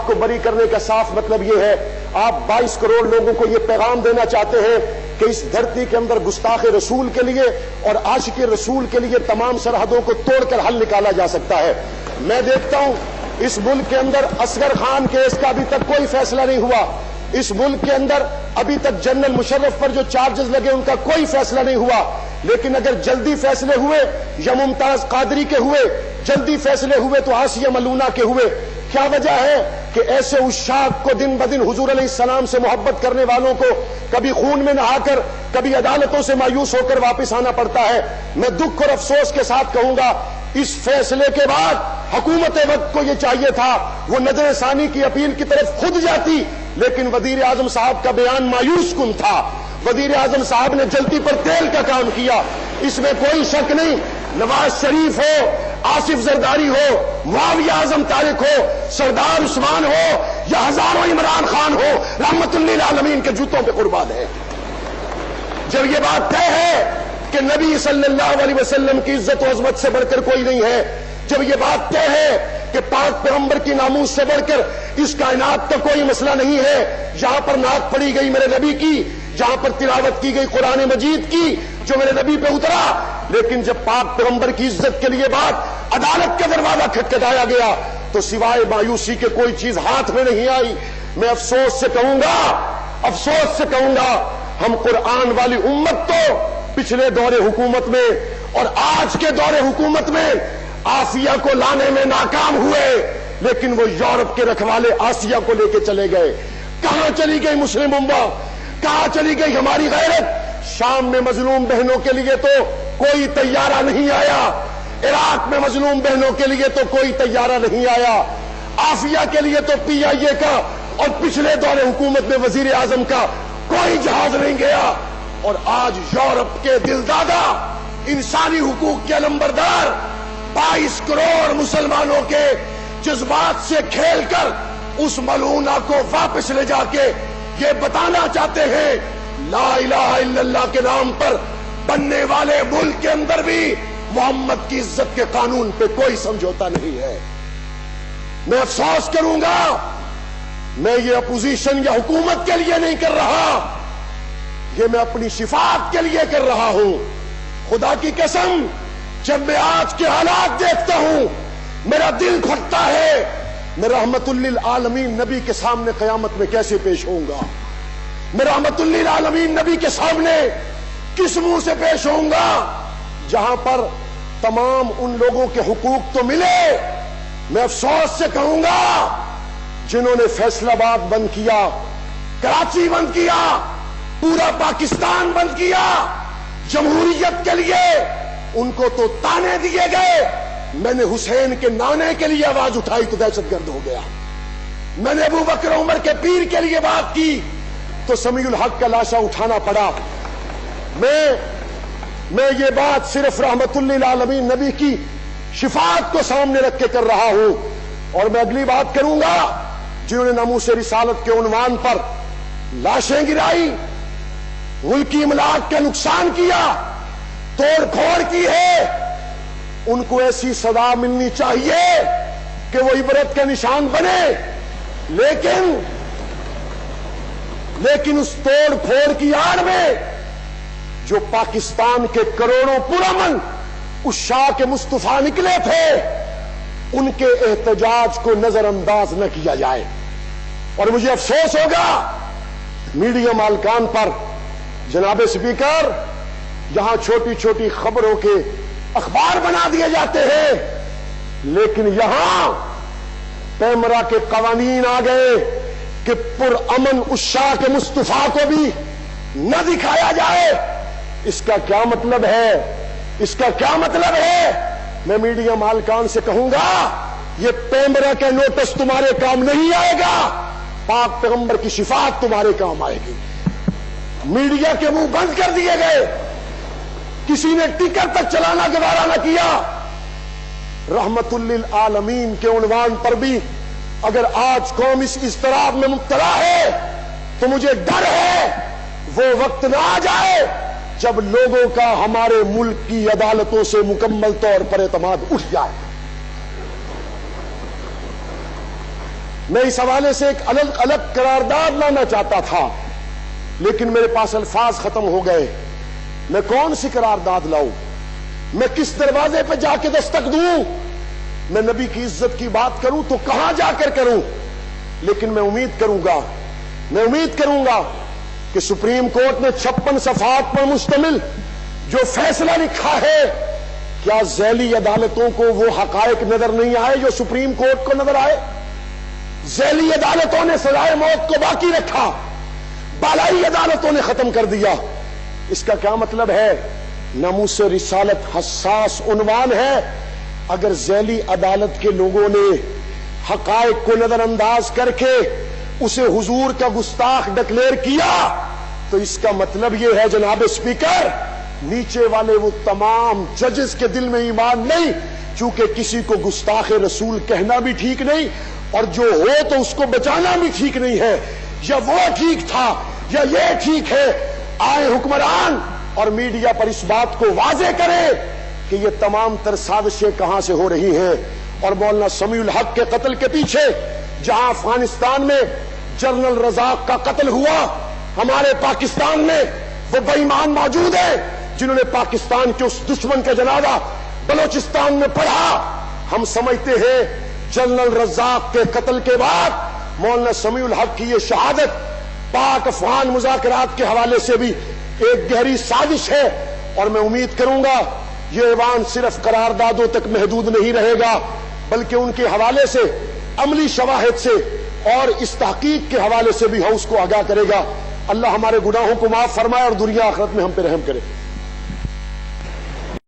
کو بری کرنے کا صاف مطلب یہ ہے، آپ 22 کروڑ لوگوں کو یہ پیغام دینا چاہتے ہیں کہ اس دھرتی کے اندر گستاخ رسول کے لیے اور عاشق رسول کے لیے تمام سرحدوں کو توڑ کر حل نکالا جا سکتا ہے۔ میں دیکھتا ہوں اس ملک کے اندر اصغر خان کیس کا ابھی تک کوئی فیصلہ نہیں ہوا، اس ملک کے اندر ابھی تک جنرل مشرف پر جو چارجز لگے ان کا کوئی فیصلہ نہیں ہوا، لیکن اگر جلدی فیصلے ہوئے یا ممتاز قادری کے ہوئے، جلدی فیصلے ہوئے تو آسیہ ملونہ کے ہوئے۔ کیا وجہ ہے کہ ایسے عشاق کو دن بدن حضور علیہ السلام سے محبت کرنے والوں کو کبھی خون میں نہا کر کبھی عدالتوں سے مایوس ہو کر واپس آنا پڑتا ہے؟ میں دکھ اور افسوس کے ساتھ کہوں گا اس فیصلے کے بعد حکومت وقت کو یہ چاہیے تھا وہ نظر ثانی کی اپیل کی طرف خود جاتی، لیکن وزیر اعظم صاحب کا بیان مایوس کن تھا۔ وزیر اعظم صاحب نے جلتی پر تیل کا کام کیا، اس میں کوئی شک نہیں۔ نواز شریف ہو، آصف زرداری ہو، معاویہ اعظم طارق ہو، سردار عثمان ہو یا ہزاروں عمران خان ہو، رحمت للعالمین کے جوتوں پہ قربان ہے۔ جب یہ بات طے ہے کہ نبی صلی اللہ علیہ وسلم کی عزت و عظمت سے بڑھ کر کوئی نہیں ہے، جب یہ بات طے ہے کہ پاک پیغمبر کی ناموس سے بڑھ کر اس کائنات کا کوئی مسئلہ نہیں ہے، جہاں پر نعت پڑھی گئی میرے نبی کی، جہاں پر تلاوت کی گئی قرآن مجید کی جو میرے نبی پہ اترا، لیکن جب پاک پیغمبر کی عزت کے لیے بات عدالت کا دروازہ کھٹکھٹایا گیا تو سوائے مایوسی کے کوئی چیز ہاتھ میں نہیں آئی۔ میں افسوس سے کہوں گا ہم قرآن والی امت تو پچھلے دور حکومت میں اور آج کے دور حکومت میں آسیہ کو لانے میں ناکام ہوئے، لیکن وہ یورپ کے رکھوالے آسیہ کو لے کے چلے گئے۔ کہاں چلی گئی مسلم امت؟ کہاں چلی گئی ہماری غیرت؟ شام میں مظلوم بہنوں کے لیے تو کوئی طیارہ نہیں آیا، عراق میں مظلوم بہنوں کے لیے تو کوئی طیارہ نہیں آیا، آسیہ کے لیے تو پی آئی اے کا اور پچھلے دور حکومت میں وزیر اعظم کا کوئی جہاز نہیں گیا، اور آج یورپ کے دلدادہ انسانی حقوق کے علمبردار 22 کروڑ مسلمانوں کے جذبات سے کھیل کر اس ملعونہ کو واپس لے جا کے یہ بتانا چاہتے ہیں لا الہ الا اللہ کے نام پر بننے والے ملک کے اندر بھی محمد کی عزت کے قانون پہ کوئی سمجھوتا نہیں ہے۔ میں افسوس کروں گا، میں یہ اپوزیشن یا حکومت کے لیے نہیں کر رہا، یہ میں اپنی شفاعت کے لیے کر رہا ہوں۔ خدا کی قسم جب میں آج کے حالات دیکھتا ہوں میرا دل پھٹتا ہے، میں رحمت للعالمین نبی کے سامنے قیامت میں کیسے پیش ہوں گا؟ میں رحمت للعالمین نبی کے سامنے کس منہ سے پیش ہوں گا جہاں پر تمام ان لوگوں کے حقوق تو ملے؟ میں افسوس سے کہوں گا جنہوں نے فیصل آباد بند کیا، کراچی بند کیا، پورا پاکستان بند کیا جمہوریت کے لیے، ان کو تو تانے دیے گئے۔ میں نے حسین کے نانے کے لیے آواز اٹھائی تو دہشت گرد ہو گیا، میں نے ابو بکر عمر کے پیر کے لیے بات کی تو سمیع الحق کا لاشا اٹھانا پڑا۔ میں یہ بات صرف رحمت للعالمین نبی کی شفاعت کو سامنے رکھ کے کر رہا ہوں، اور میں اگلی بات کروں گا جنہوں نے ناموس رسالت کے عنوان پر لاشیں گرائی، ملکی املاک کا نقصان کیا، توڑ پھوڑ کی ہے، ان کو ایسی سزا ملنی چاہیے کہ وہ عبرت کا نشان بنے، لیکن اس توڑ پھوڑ کی آڑ میں جو پاکستان کے کروڑوں پرامن عشاق مصطفیٰ نکلے تھے ان کے احتجاج کو نظر انداز نہ کیا جائے۔ اور مجھے افسوس ہوگا میڈیا مالکان پر، جناب اسپیکر، یہاں چھوٹی چھوٹی خبروں کے اخبار بنا دیے جاتے ہیں، لیکن یہاں پیمرا کے قوانین آ گئے کہ پرامن عشاق مصطفیٰ کو بھی نہ دکھایا جائے۔ اس کا کیا مطلب ہے؟ اس کا کیا مطلب ہے؟ میں میڈیا مالکان سے کہوں گا یہ پیمرا کا نوٹس تمہارے کام نہیں آئے گا، پاک پیغمبر کی شفاعت تمہارے کام آئے گی۔ میڈیا کے منہ بند کر دیے گئے، کسی نے ٹکر تک چلانا گوارا نہ کیا۔ رحمت للعالمین کے عنوان پر بھی اگر آج قوم اس اضطراب میں مبتلا ہے تو مجھے ڈر ہے وہ وقت نہ آ جائے جب لوگوں کا ہمارے ملک کی عدالتوں سے مکمل طور پر اعتماد اٹھ جائے۔ میں اس حوالے سے ایک الگ الگ قرارداد لانا چاہتا تھا، لیکن میرے پاس الفاظ ختم ہو گئے۔ میں کون سی قرارداد لاؤں؟ میں کس دروازے پہ جا کے دستک دوں؟ میں نبی کی عزت کی بات کروں تو کہاں جا کر کروں؟ لیکن میں امید کروں گا کہ سپریم کورٹ نے 56 صفحات پر مشتمل جو فیصلہ لکھا ہے، کیا ذیلی عدالتوں کو وہ حقائق نظر نہیں آئے جو سپریم کورٹ کو نظر آئے؟ ذیلی عدالتوں نے سزائے موت کو باقی رکھا، بالائی عدالتوں نے ختم کر دیا۔ اس کا کیا مطلب ہے؟ ناموس رسالت حساس عنوان ہے، اگر ذیلی عدالت کے لوگوں نے حقائق کو نظر انداز کر کے اسے حضور کا گستاخ ڈکلیئر کیا تو اس کا مطلب یہ ہے جناب اسپیکر، نیچے والے وہ تمام ججز کے دل میں ایمان نہیں، چونکہ کسی کو گستاخ رسول کہنا بھی ٹھیک نہیں اور جو ہو تو اس کو بچانا بھی ٹھیک نہیں ہے، یا وہ ٹھیک تھا یا یہ ٹھیک ہے۔ آئے حکمران اور میڈیا پر اس بات کو واضح کرے کہ یہ تمام تر سازشیں کہاں سے ہو رہی ہیں۔ اور مولانا سمیع الحق کے قتل کے پیچھے جہاں افغانستان میں جنرل رزاق کا قتل ہوا، ہمارے پاکستان میں وہ بے ایمان موجود ہیں جنہوں نے پاکستان کے اس دشمن کا جنازہ بلوچستان میں پڑھا۔ ہم سمجھتے ہیں جنرل رزاق کے قتل کے بعد مولانا سمیع الحق کی یہ شہادت پاک افغان مذاکرات کے حوالے سے بھی ایک گہری سازش ہے، اور میں امید کروں گا یہ ایوان صرف قراردادوں تک محدود نہیں رہے گا بلکہ ان کے حوالے سے عملی شواہد سے اور اس تحقیق کے حوالے سے بھی ہاؤس کو آگاہ کرے گا۔ اللہ ہمارے گناہوں کو معاف فرمائے اور دنیا آخرت میں ہم پہ رحم کرے۔